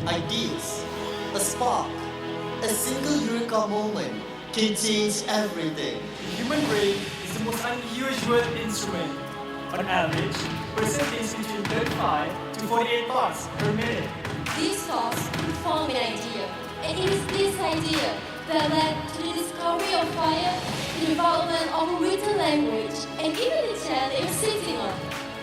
Ideas, a spark, a single eureka moment can change everything. The human brain is the most unusual instrument. On average, a person thinks between 35 to 48 thoughts per minute. These thoughts form an idea, and it is this idea that led to the discovery of fire, the development of a written language, and even the chair they were sitting on.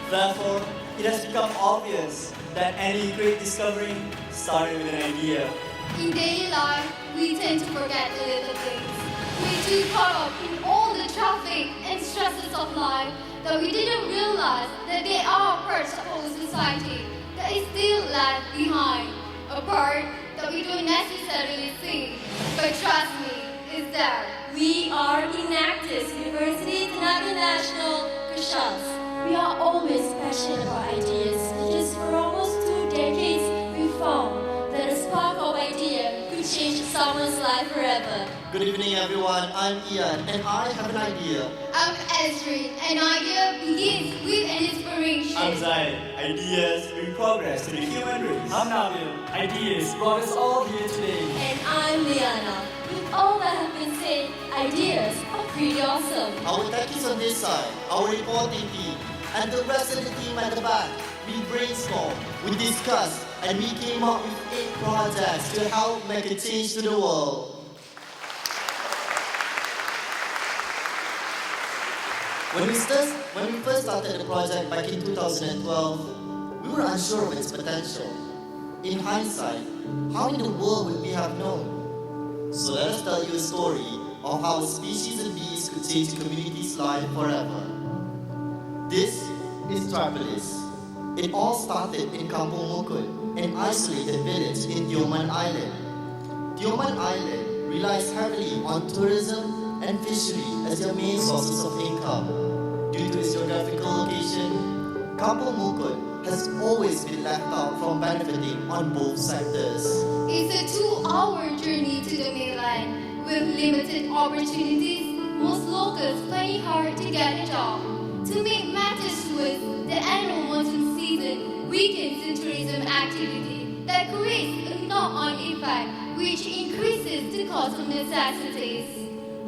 Therefore, it has become obvious that any great discovery started with an idea. In daily life, we tend to forget the little things. We're too caught up in all the traffic and stresses of life that we didn't realize that they are parts of our society that is still left behind. A part that we don't necessarily see, but trust me, is there. We are Enactus Universiti Tenaga Nasional KSHAS. We are always passionate about ideas. Just for almost 2 decades, we found that a spark of idea could change someone's life forever. Good evening, everyone. I'm Ian, and I have an idea. I'm Ezrin. An idea begins with an inspiration. I'm Zaid. Ideas bring progress to the human race. I'm Nabil. Ideas brought us all here today. And I'm Liana. With all that has been said, ideas are pretty awesome. Our techies on this side, our reporting team, and the rest of the team at the back, we brainstormed, we discussed, and we came up with 8 projects to help make a change to the world. When we first started the project back in 2012, we were unsure of its potential. In hindsight, how in the world would we have known? So let us tell you a story of how species of bees could change a community's life forever. This is Tripolis. It all started in Kampung Mukut, an isolated village in Tioman Island. Tioman Island relies heavily on tourism and fishery as their main sources of income. Due to its geographical location, Kampung Mukut has always been left out from benefiting on both sectors. It's a 2-hour journey to the mainland. With limited opportunities, most locals find it hard to get a job. To make matters worse, the annual monsoon season weakens the tourism activity that creates a knock-on effect which increases the cost of necessities.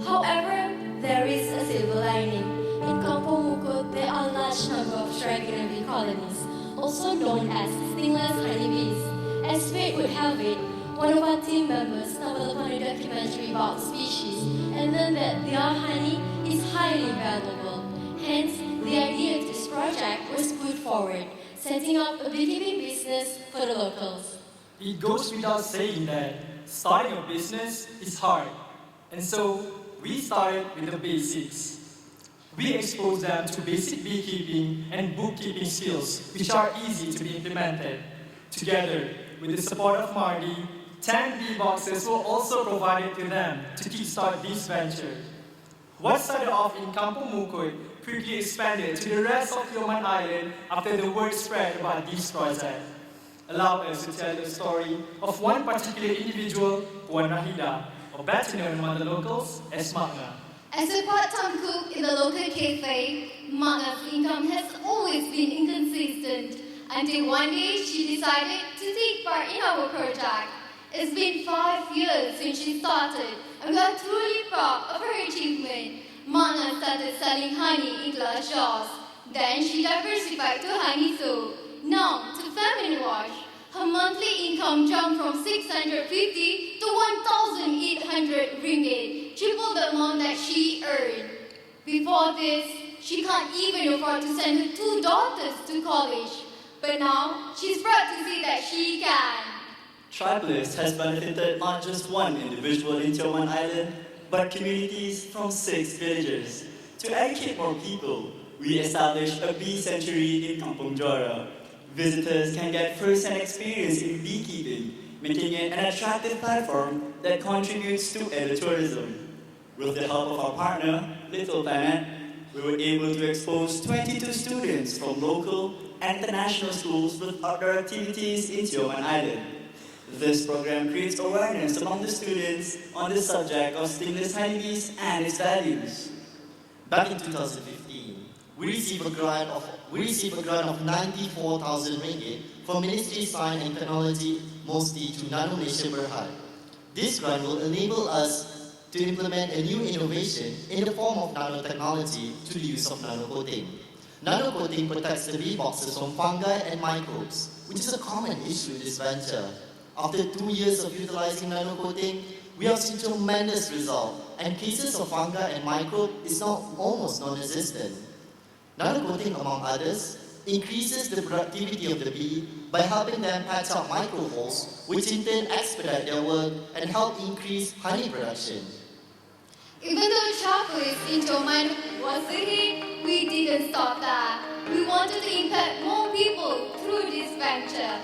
However, there is a silver lining. In Kampung Mukut, there are a large number of dragon bee colonies, also known as stingless honeybees. As fate would have it, one of our team members stumbled upon a documentary about species and learned that their honey is highly valuable. Hence, the idea of this project was put forward, setting up a beekeeping business for the locals. It goes without saying that starting a business is hard. And so, we started with the basics. We expose them to basic beekeeping and bookkeeping skills, which are easy to be implemented. Together, with the support of Marty, 10 bee boxes were also provided to them to kickstart this venture. What started off in Kampung Mukut quickly expanded to the rest of Tioman Island after the word spread about this project. Allow us to tell the story of one particular individual, Puan Rahida, or better known among the locals as Magna. As a part-time cook in the local cafe, Magna's income has always been inconsistent until one day she decided to take part in our project. It's been 5 years since she started, and we are truly proud of her achievement. Magna started selling honey in glass jars. Then she diversified to honey soap, now to feminine wash. Her monthly income jumped from 650 to 1,800 ringgit, triple the amount that she earned. Before this, she can't even afford to send her 2 daughters to college. But now, she's proud to see that she can. Tripolis has benefited not just one individual in Tioman Island, but communities from 6 villages. To educate more people, we established a bee sanctuary in Kampung Jora. Visitors can get first-hand experience in beekeeping, making it an attractive platform that contributes to ecotourism. With the help of our partner, Little Planet, we were able to expose 22 students from local and international schools with outdoor activities in Tioman Island. This program creates awareness among the students on the subject of stingless honeybees and its values. Back in 2015, we receive a grant of 94,000 ringgit from Ministry of Science and Technology, mostly to Nano Malaysia Berhad. This grant will enable us to implement a new innovation in the form of nanotechnology to the use of nanocoating. Nanocoating protects the bee boxes from fungi and microbes, which is a common issue in this venture. After 2 years of utilizing nanocoating, we have seen tremendous results, and cases of fungi and microbe is now almost non-existent. Nanocoating, among others, increases the productivity of the bee by helping them patch up micro holes, which in turn expedite their work and help increase honey production. Even though chocolate in Oman was a hit, we didn't stop that. We wanted to impact more people through this venture.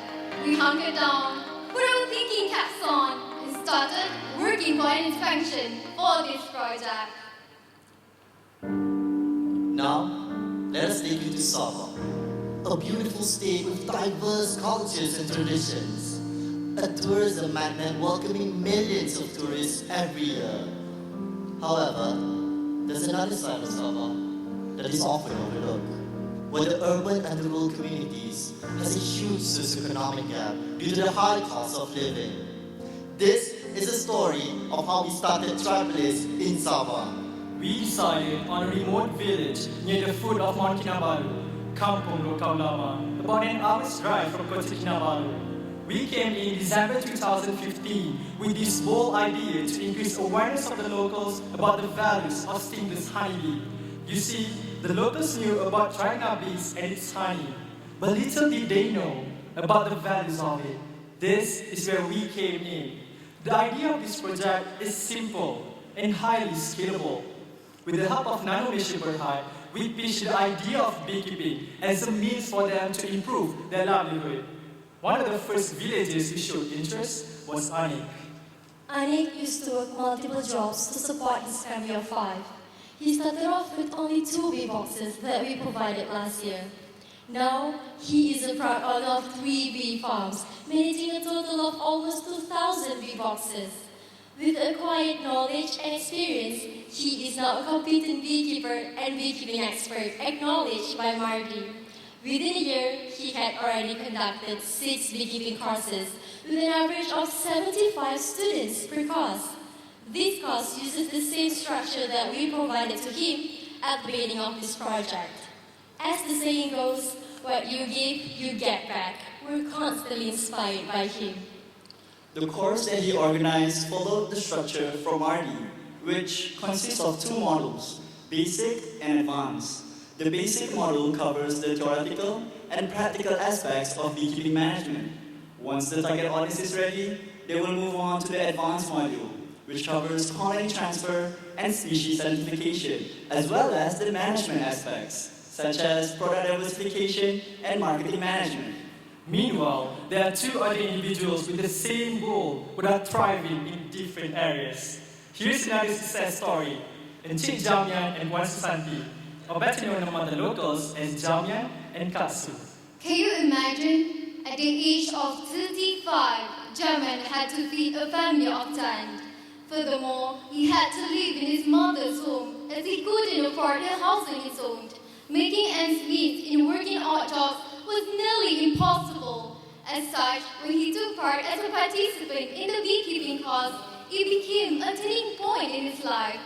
We hunkered down, put our thinking caps on, and started working for an expansion for this project. Now, let us take you to Sabah, a beautiful state with diverse cultures and traditions. A tourism magnet welcoming millions of tourists every year. However, there's another side of Sabah that is often overlooked, where the urban and the rural communities has a huge socioeconomic gap due to the high cost of living. This is a story of how we started Travelers in Sabah. We decided on a remote village near the foot of Mount Kinabalu, Kampung Lokau Lama, about an hour's drive from Kota Kinabalu. We came in December 2015 with this bold idea to increase awareness of the locals about the values of stingless honeybee. You see, the locals knew about Triana bees and its honey, but little did they know about the values of it. This is where we came in. The idea of this project is simple and highly scalable. With the help of Nano Malaysia Berhad, we pitched the idea of beekeeping as a means for them to improve their livelihood. One of the first villages who showed interest was Anik. Anik used to work multiple jobs to support his family of 5. He started off with only 2 bee boxes that we provided last year. Now, he is a proud owner of 3 bee farms, managing a total of almost 2,000 bee boxes. With acquired knowledge and experience, he is now a competent beekeeper and beekeeping expert, acknowledged by Mardi. Within a year, he had already conducted 6 beekeeping courses, with an average of 75 students per course. This course uses the same structure that we provided to him at the beginning of this project. As the saying goes, what you give, you get back. We're constantly inspired by him. The course that he organized followed the structure from RD, which consists of 2 models, basic and advanced. The basic model covers the theoretical and practical aspects of beekeeping management. Once the target audience is ready, they will move on to the advanced module, which covers colony transfer and species identification, as well as the management aspects, such as product diversification and marketing management. Meanwhile, there are 2 other individuals with the same goal but are thriving in different areas. Here's another success story, Encik Jamian and Wan Susanti, or better known among the locals as Jamian and Katsu. Can you imagine? At the age of 35, Jaman had to feed a family of 10. Furthermore, he had to live in his mother's home as he couldn't afford a house on his own. Making ends meet in working odd jobs was nearly impossible. As such, when he took part as a participant in the beekeeping course, it became a turning point in his life.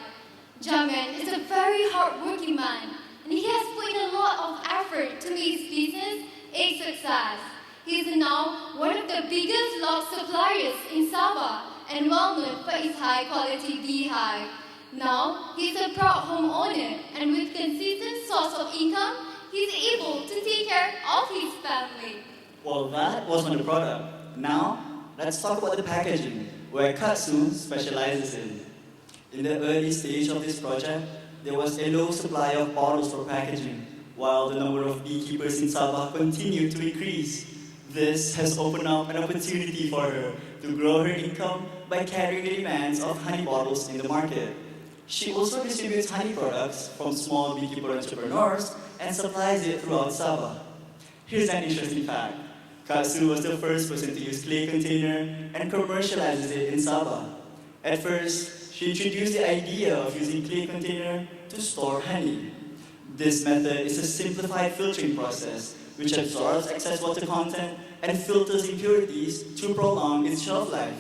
Jaman is a very hard-working man, and he has put in a lot of effort to make his business a success. He is now one of the biggest log suppliers in Sabah and well known for his high-quality beehive. Now, he is a proud homeowner, and with consistent source of income, he is able to take care of his family. Well, that was on the product. Now, let's talk about the packaging, where Katsu specializes in. In the early stage of this project, there was a low supply of bottles for packaging, while the number of beekeepers in Sabah continued to increase. This has opened up an opportunity for her to grow her income by carrying the demands of honey bottles in the market. She also distributes honey products from small beekeeper entrepreneurs and supplies it throughout Sabah. Here's an interesting fact. Katsu was the first person to use clay container and commercializes it in Sabah. At first, she introduced the idea of using clay container to store honey. This method is a simplified filtering process which absorbs excess water content and filters impurities to prolong its shelf life.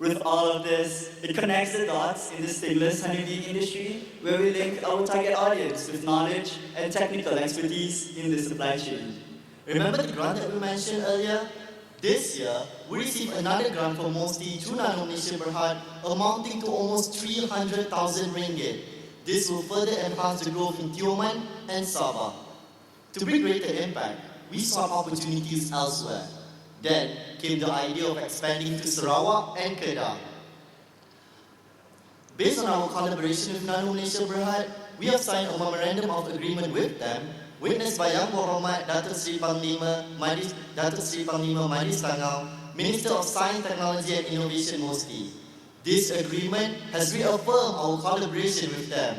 With all of this, it connects the dots in the stingless honeybee industry, where we link our target audience with knowledge and technical expertise in the supply chain. Remember the grant that we mentioned earlier? This year, we received another grant from MOSTI through Nano Malaysia Berhad, amounting to almost 300,000 ringgit. This will further enhance the growth in Tioman and Sabah. To bring greater impact, we sought opportunities elsewhere. Then came the idea of expanding to Sarawak and Kedah. Based on our collaboration with Nano Malaysia Berhad, we have signed a memorandum of agreement with them, witnessed by Yang Berhormat Datuk Seri Panglima Majlis Tangau, Minister of Science, Technology and Innovation MOSTI. This agreement has reaffirmed our collaboration with them.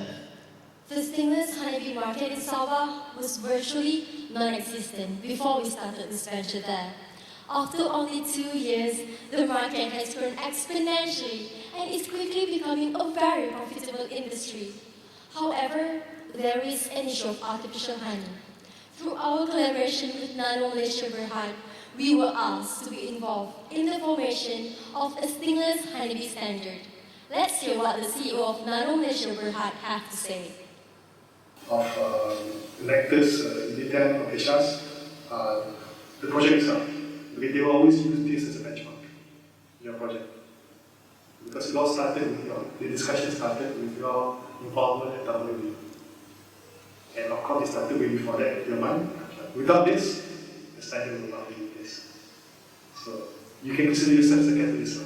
The stingless honeybee market in Sabah was virtually non-existent before we started this venture there. After only 2 years, the market has grown exponentially and is quickly becoming a very profitable industry. However, there is an issue of artificial honey. Through our collaboration with Nano Malaysia Berhad, we were asked to be involved in the formation of a stingless honeybee standard. Let's hear what the CEO of Nano Malaysia Berhad have to say. Of Enactus Uniten KSHAS, the project itself. They will always use this as a benchmark in your project. Because it all started with the discussion started with your involvement at WB. And of course, it started way before that in your mind. Without this, the standard will not be in place. So you can consider yourself as a catalyst.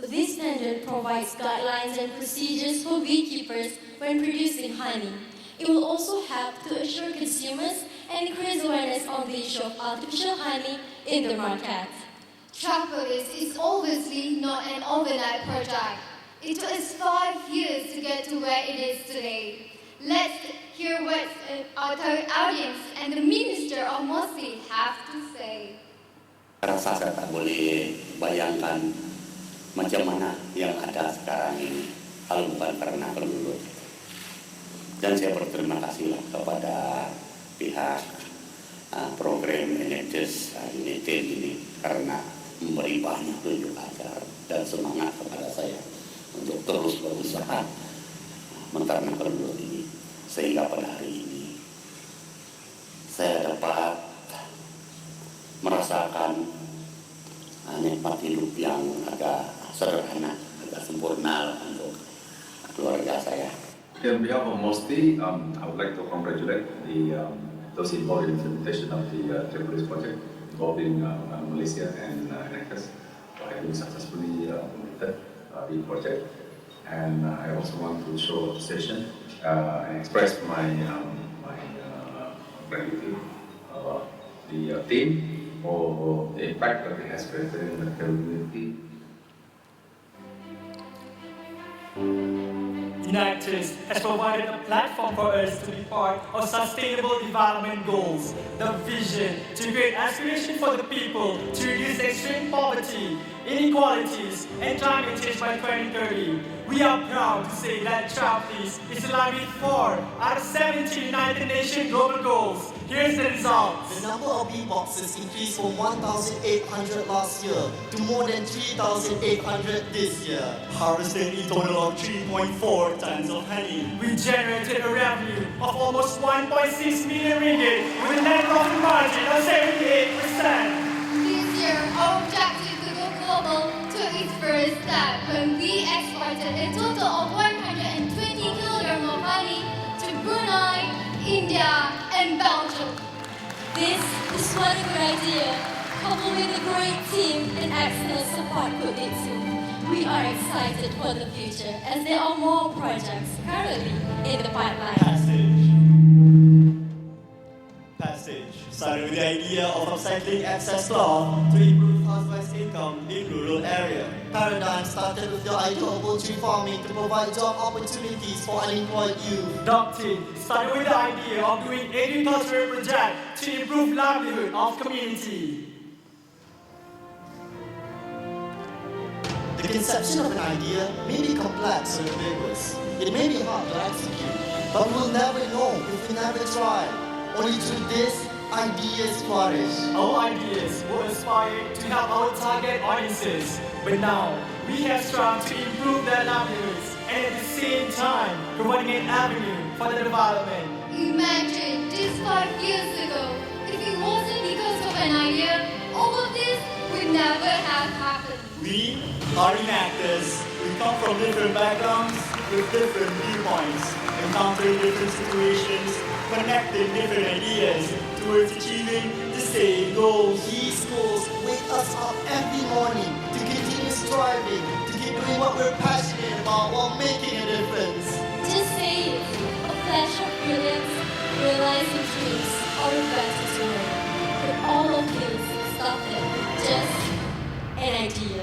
This standard provides guidelines and procedures for beekeepers when producing honey. It will also help to assure consumers and increase awareness on the issue of artificial honey in the market. Track for this is obviously not an overnight project. It took us 5 years to get to where it is today. Let's hear what our audience and the Minister of MOSTI have to say. Rasa saya tak boleh bayangkan macam mana yang ada sekarang ini kalau bukan karena penduduk. Dan saya berterima kasihlah kepada pihak program Enactus Uniten ini karena memberi banyak tunjuk ajar dan semangat kepada saya untuk terus berusaha menternak penduduk ini sehingga pada hari ini saya dapat merasakan nikmat hidup yang agak sederhana, agak sempurna untuk keluarga saya. On behalf of MOSTI, I would like to congratulate those involved in the implementation of the Tripolis project involving Malaysia and Enactus for having successfully completed the project. And I also want to show appreciation and express my gratitude the team for the impact that it has created in the community. Enactus has provided a platform for us to be part of sustainable development goals. The vision to create aspiration for the people to reduce extreme poverty, inequalities, and climate change by 2030. We are proud to say that Tripolis is aligned with 4 out of 17 United Nations global goals. Here's the results. The number of bee boxes increased from 1,800 last year to more than 3,800 this year, Harvesting a total of 3.4 tons of honey. We generated a revenue of almost 1.6 million ringgit with a net profit margin of 78%. This year, our objective to go global took its first step when we exported a total of 120 kilograms of honey to Brunei, India, and Belgium. This is what a good idea, coupled with a great team and excellent support could lead to. We are excited for the future as there are more projects currently in the pipeline. Passage started with the idea of upcycling excess cloth to improve housewives' income in rural area. Paradigm started with the idea of poultry farming to provide job opportunities for unemployed youth. Doctrine started with the idea of doing agricultural project to improve livelihood of community. The conception of an idea may be complex or ambiguous. It may be hard to execute. But we'll never know if we never try. Only through this, ideas flourish. Our ideas were inspired to help our target audiences, but now we have strived to improve their livelihoods and at the same time providing an avenue for their development. Imagine just 5 years ago, if it wasn't because of an idea, all of this would never have happened. We are Enactors. We come from different backgrounds with different viewpoints, encountering different situations, connecting different ideas towards achieving the same goals. These schools wake us up every morning to continue striving, to keep doing what we're passionate about while making a difference. Just say it, a flash of brilliance, realizing dreams, or a better tomorrow. But all of this started with just an idea.